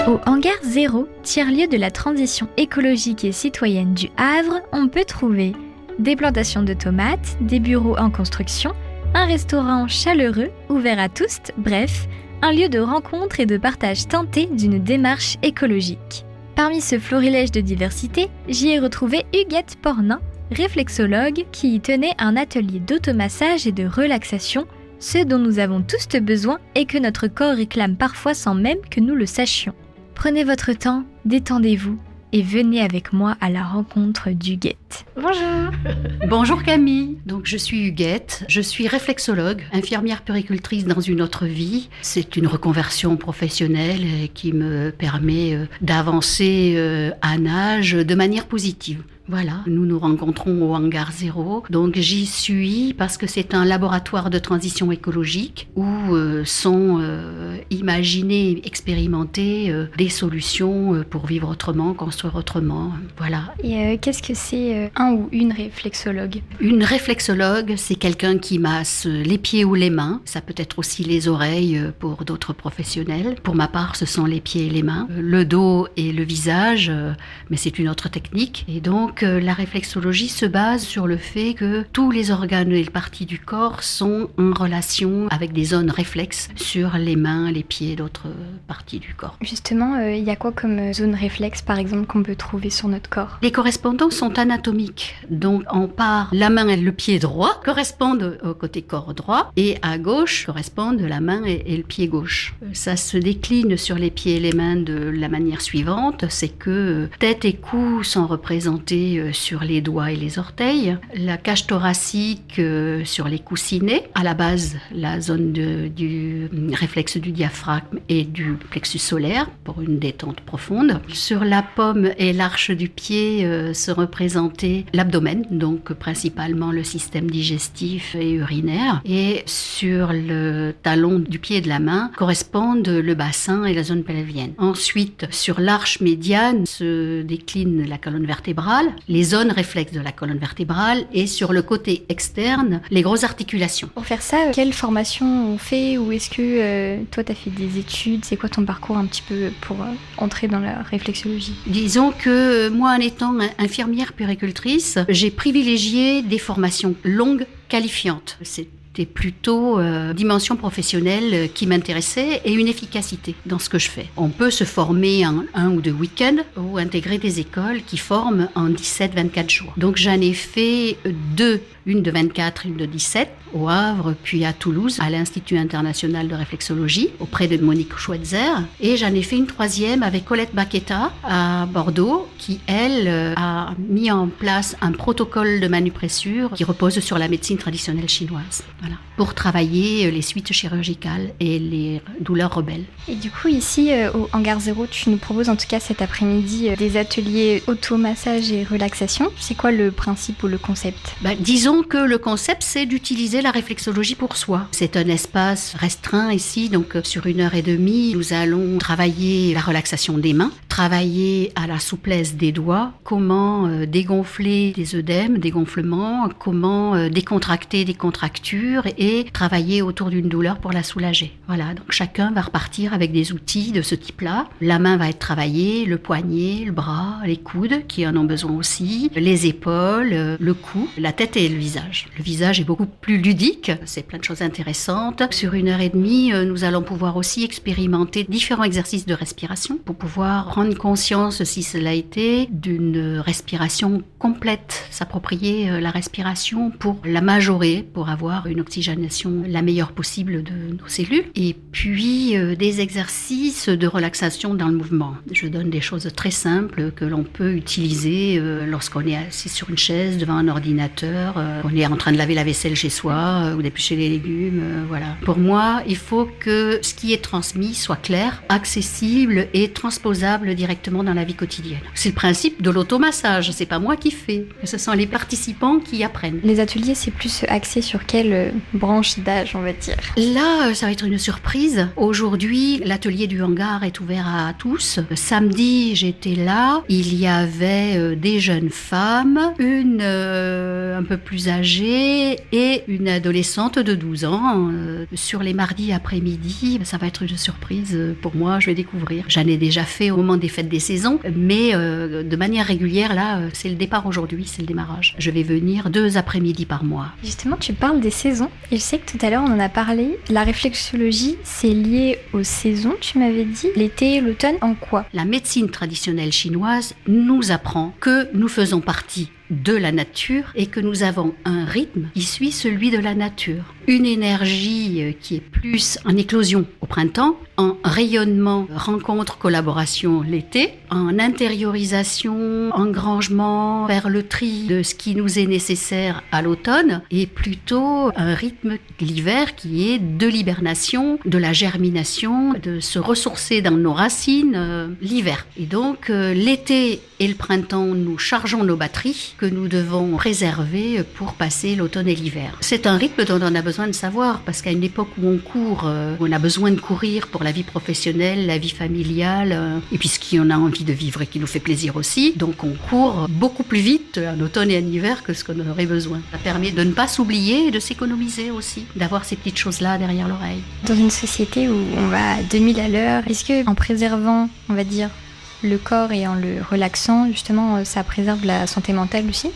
Au Hangar 0, tiers-lieu de la transition écologique et citoyenne du Havre, on peut trouver des plantations de tomates, des bureaux en construction, un restaurant chaleureux, ouvert à tous, bref, un lieu de rencontre et de partage tenté d'une démarche écologique. Parmi ce florilège de diversité, j'y ai retrouvé Huguette Pornin, réflexologue qui y tenait un atelier d'automassage et de relaxation, ce dont nous avons tous besoin et que notre corps réclame parfois sans même que nous le sachions. Prenez votre temps, détendez-vous et venez avec moi à la rencontre d'Huguette. Bonjour. Bonjour Camille, donc je suis Huguette, je suis réflexologue, infirmière puéricultrice dans une autre vie. C'est une reconversion professionnelle qui me permet d'avancer à nage de manière positive. Voilà, nous nous rencontrons au Hangar 0. Donc j'y suis parce que c'est un laboratoire de transition écologique où sont imaginées, expérimentées des solutions pour vivre autrement, construire autrement. Voilà. Et qu'est-ce que c'est un ou une réflexologue ? Une réflexologue, c'est quelqu'un qui masse les pieds ou les mains. Ça peut être aussi les oreilles pour d'autres professionnels. Pour ma part, ce sont les pieds et les mains. Le dos et le visage, mais c'est une autre technique. Et donc, la réflexologie se base sur le fait que tous les organes et les parties du corps sont en relation avec des zones réflexes sur les mains, les pieds et d'autres parties du corps. Justement, il y a quoi comme zone réflexe, par exemple, qu'on peut trouver sur notre corps ? Les correspondants sont anatomiques. Donc, en part, la main et le pied droit correspondent au côté corps droit et à gauche correspondent la main et le pied gauche. Ça se décline sur les pieds et les mains de la manière suivante, c'est que tête et cou sont représentés sur les doigts et les orteils, la cage thoracique sur les coussinets, à la base la zone du réflexe du diaphragme et du plexus solaire pour une détente profonde. Sur la paume et l'arche du pied se représentait l'abdomen, donc principalement le système digestif et urinaire, et sur le talon du pied et de la main correspondent le bassin et la zone pelvienne. Ensuite, sur l'arche médiane se décline la colonne vertébrale, les zones réflexes de la colonne vertébrale et sur le côté externe, les grosses articulations. Pour faire ça, quelle formation on fait ou est-ce que toi tu as fait des études ? C'est quoi ton parcours un petit peu pour entrer dans la réflexologie ? Disons que moi, en étant infirmière puéricultrice, j'ai privilégié des formations longues, qualifiantes. C'était plutôt dimension professionnelle qui m'intéressait et une efficacité dans ce que je fais. On peut se former en 1 ou 2 week-ends ou intégrer des écoles qui forment en 17-24 jours. Donc j'en ai fait 2, une de 24, une de 17, au Havre, puis à Toulouse, à l'Institut international de réflexologie, auprès de Monique Schweitzer. Et j'en ai fait une 3e avec Colette Baqueta à Bordeaux, qui, elle, a mis en place un protocole de manupressure qui repose sur la médecine traditionnelle chinoise. Voilà. Pour travailler les suites chirurgicales et les douleurs rebelles. Et du coup, ici, au Hangar 0, tu nous proposes en tout cas cet après-midi des ateliers automassage et relaxation. C'est quoi le principe ou le concept ? Disons que le concept, c'est d'utiliser la réflexologie pour soi. C'est un espace restreint ici, donc sur 1h30, nous allons travailler la relaxation des mains, travailler à la souplesse des doigts, comment dégonfler des œdèmes, des gonflements, comment décontracter des contractures et travailler autour d'une douleur pour la soulager. Voilà, donc chacun va repartir avec des outils de ce type-là. La main va être travaillée, le poignet, le bras, les coudes qui en ont besoin aussi, les épaules, le cou, la tête et le visage. Le visage est beaucoup plus ludique, c'est plein de choses intéressantes. Sur 1h30, nous allons pouvoir aussi expérimenter différents exercices de respiration pour pouvoir prendre conscience, si cela a été, d'une respiration complète, s'approprier la respiration pour la majorer, pour avoir une oxygénation la meilleure possible de nos cellules. Et puis des exercices de relaxation dans le mouvement. Je donne des choses très simples que l'on peut utiliser lorsqu'on est assis sur une chaise devant un ordinateur, on est en train de laver la vaisselle chez soi ou d'éplucher les légumes, voilà. Pour moi, il faut que ce qui est transmis soit clair, accessible et transposable directement dans la vie quotidienne. C'est le principe de l'automassage, c'est pas moi qui fais, ce sont les participants qui apprennent. Les ateliers, c'est plus axé sur quelle branche d'âge, on va dire? Là, ça va être une surprise. Aujourd'hui, l'atelier du hangar est ouvert à tous. Samedi, j'étais là. Il y avait des jeunes femmes, une un peu plus âgée et une adolescente de 12 ans. Sur les mardis après-midi, ça va être une surprise pour moi. Je vais découvrir. J'en ai déjà fait au moment des fêtes des saisons, mais de manière régulière, là, c'est le départ aujourd'hui, c'est le démarrage. Je vais venir 2 après-midi par mois. Justement, tu parles des saisons. Et je sais que tout à l'heure, on en a parlé. La réflexologie, c'est lié aux saisons, tu m'avais dit. L'été, l'automne, en quoi? La médecine traditionnelle chinoise nous apprend que nous faisons partie de la nature et que nous avons un rythme qui suit celui de la nature. Une énergie qui est plus en éclosion au printemps, en rayonnement, rencontre, collaboration l'été, en intériorisation, engrangement vers le tri de ce qui nous est nécessaire à l'automne, et plutôt un rythme l'hiver qui est de l'hibernation, de la germination, de se ressourcer dans nos racines l'hiver. Et donc l'été et le printemps, nous chargeons nos batteries que nous devons préserver pour passer l'automne et l'hiver. C'est un rythme dont on a besoin de savoir, parce qu'à une époque où on court, on a besoin de courir pour la vie professionnelle, la vie familiale, et puis ce qu'on a envie de vivre et qui nous fait plaisir aussi. Donc on court beaucoup plus vite en automne et en hiver que ce qu'on aurait besoin. Ça permet de ne pas s'oublier et de s'économiser aussi, d'avoir ces petites choses-là derrière l'oreille. Dans une société où on va à 2000 à l'heure, est-ce que en préservant, on va dire, le corps et en le relaxant, justement, ça préserve la santé mentale aussi?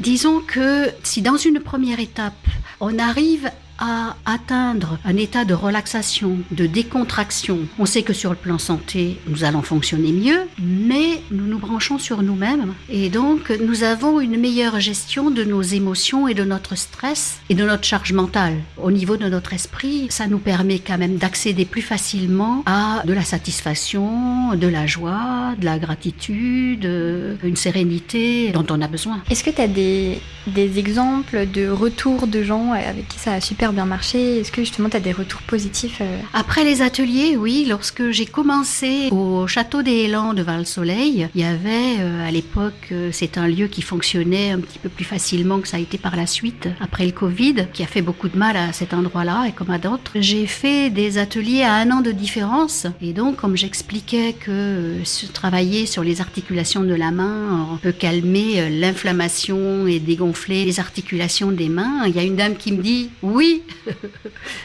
Disons que si dans une première étape, on arrive à atteindre un état de relaxation, de décontraction, on sait que sur le plan santé, nous allons fonctionner mieux, mais nous nous branchons sur nous-mêmes et donc nous avons une meilleure gestion de nos émotions et de notre stress et de notre charge mentale. Au niveau de notre esprit, ça nous permet quand même d'accéder plus facilement à de la satisfaction, de la joie, de la gratitude, une sérénité dont on a besoin. Est-ce que tu as des exemples de retours de gens avec qui ça a super bien marché? Est-ce que justement tu as des retours positifs? Après les ateliers, oui, lorsque j'ai commencé au château des Élans de Val-Soleil, il y avait à l'époque, c'est un lieu qui fonctionnait un petit peu plus facilement que ça a été par la suite, après le Covid, qui a fait beaucoup de mal à cet endroit-là et comme à d'autres. J'ai fait des ateliers à 1 an de différence et donc comme j'expliquais que travailler sur les articulations de la main peut calmer l'inflammation et dégonfler les articulations des mains, il y a une dame qui me dit « Oui,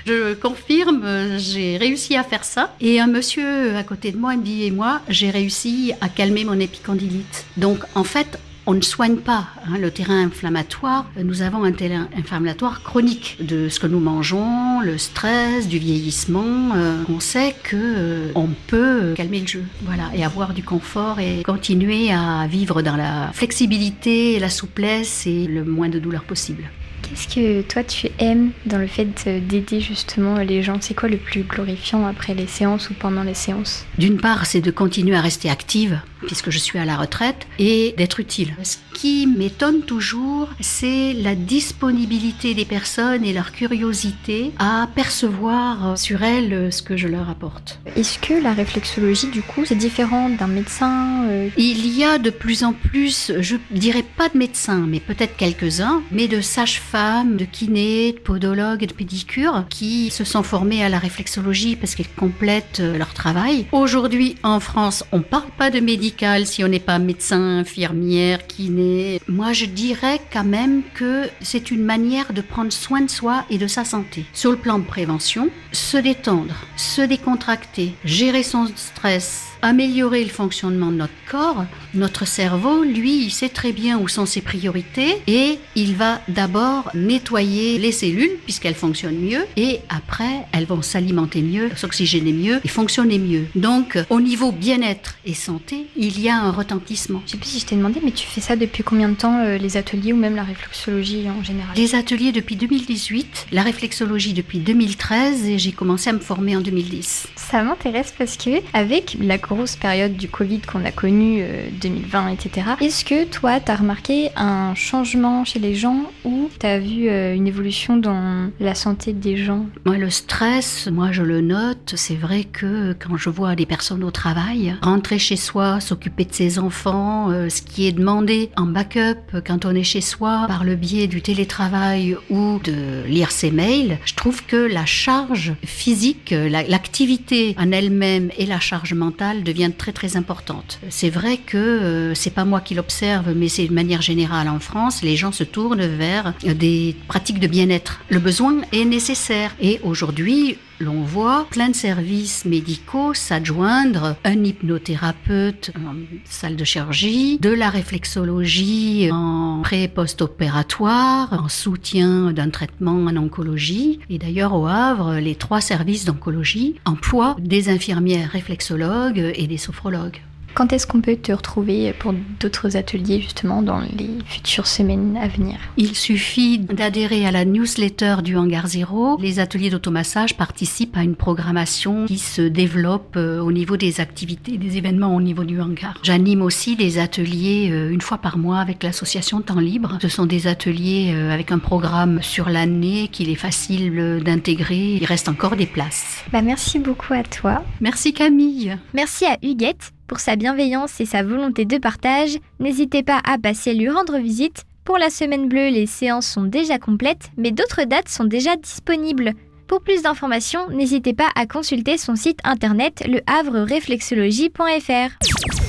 je confirme, j'ai réussi à faire ça. » Et un monsieur à côté de moi me dit « Et moi, j'ai réussi à calmer mon épicondylite. » Donc en fait, on ne soigne pas le terrain inflammatoire. Nous avons un terrain inflammatoire chronique de ce que nous mangeons, le stress, du vieillissement. On sait que on peut calmer le jeu, voilà, et avoir du confort et continuer à vivre dans la flexibilité, la souplesse et le moins de douleur possible. Qu'est-ce que toi tu aimes dans le fait d'aider justement les gens? C'est quoi le plus glorifiant après les séances ou pendant les séances? D'une part, c'est de continuer à rester active, puisque je suis à la retraite, et d'être utile. Ce qui m'étonne toujours, c'est la disponibilité des personnes et leur curiosité à percevoir sur elles ce que je leur apporte. Est-ce que la réflexologie, du coup, c'est différent d'un médecin? Il y a de plus en plus, je dirais pas de médecins, mais peut-être quelques-uns, mais de sages-femmes, de kinés, de podologues et de pédicures qui se sont formés à la réflexologie parce qu'ils complètent leur travail. Aujourd'hui, en France, on parle pas de médicaments si on n'est pas médecin, infirmière, kiné. Moi, je dirais quand même que c'est une manière de prendre soin de soi et de sa santé. Sur le plan de prévention, se détendre, se décontracter, gérer son stress, améliorer le fonctionnement de notre corps. Notre cerveau, lui, il sait très bien où sont ses priorités et il va d'abord nettoyer les cellules puisqu'elles fonctionnent mieux et après, elles vont s'alimenter mieux, s'oxygéner mieux et fonctionner mieux. Donc, au niveau bien-être et santé, il y a un retentissement. Je sais plus si je t'ai demandé, mais tu fais ça depuis combien de temps, les ateliers ou même la réflexologie en général? Les ateliers depuis 2018, la réflexologie depuis 2013 et j'ai commencé à me former en 2010. Ça m'intéresse parce que avec la grosse période du Covid qu'on a connue, 2020, etc. Est-ce que toi, tu as remarqué un changement chez les gens ou tu as vu une évolution dans la santé des gens? Moi, le stress, je le note. C'est vrai que quand je vois des personnes au travail, rentrer chez soi, s'occuper de ses enfants, ce qui est demandé en backup quand on est chez soi, par le biais du télétravail ou de lire ses mails, je trouve que la charge physique, l'activité en elle-même et la charge mentale deviennent très très importantes. C'est vrai que c'est pas moi qui l'observe, mais c'est de manière générale en France, les gens se tournent vers des pratiques de bien-être. Le besoin est nécessaire et aujourd'hui, l'on voit plein de services médicaux s'adjoindre un hypnothérapeute en salle de chirurgie, de la réflexologie en pré- et post-opératoire, en soutien d'un traitement en oncologie. Et d'ailleurs, au Havre, les 3 services d'oncologie emploient des infirmières réflexologues et des sophrologues. Quand est-ce qu'on peut te retrouver pour d'autres ateliers justement dans les futures semaines à venir? Il suffit d'adhérer à la newsletter du Hangar Zéro. Les ateliers d'automassage participent à une programmation qui se développe au niveau des activités, des événements au niveau du hangar. J'anime aussi des ateliers une fois par mois avec l'association Temps Libre. Ce sont des ateliers avec un programme sur l'année qu'il est facile d'intégrer. Il reste encore des places. Merci beaucoup à toi. Merci Camille. Merci à Huguette pour sa bienveillance et sa volonté de partage. N'hésitez pas à passer lui rendre visite. Pour la semaine bleue, les séances sont déjà complètes, mais d'autres dates sont déjà disponibles. Pour plus d'informations, n'hésitez pas à consulter son site internet lehavrereflexologie.fr.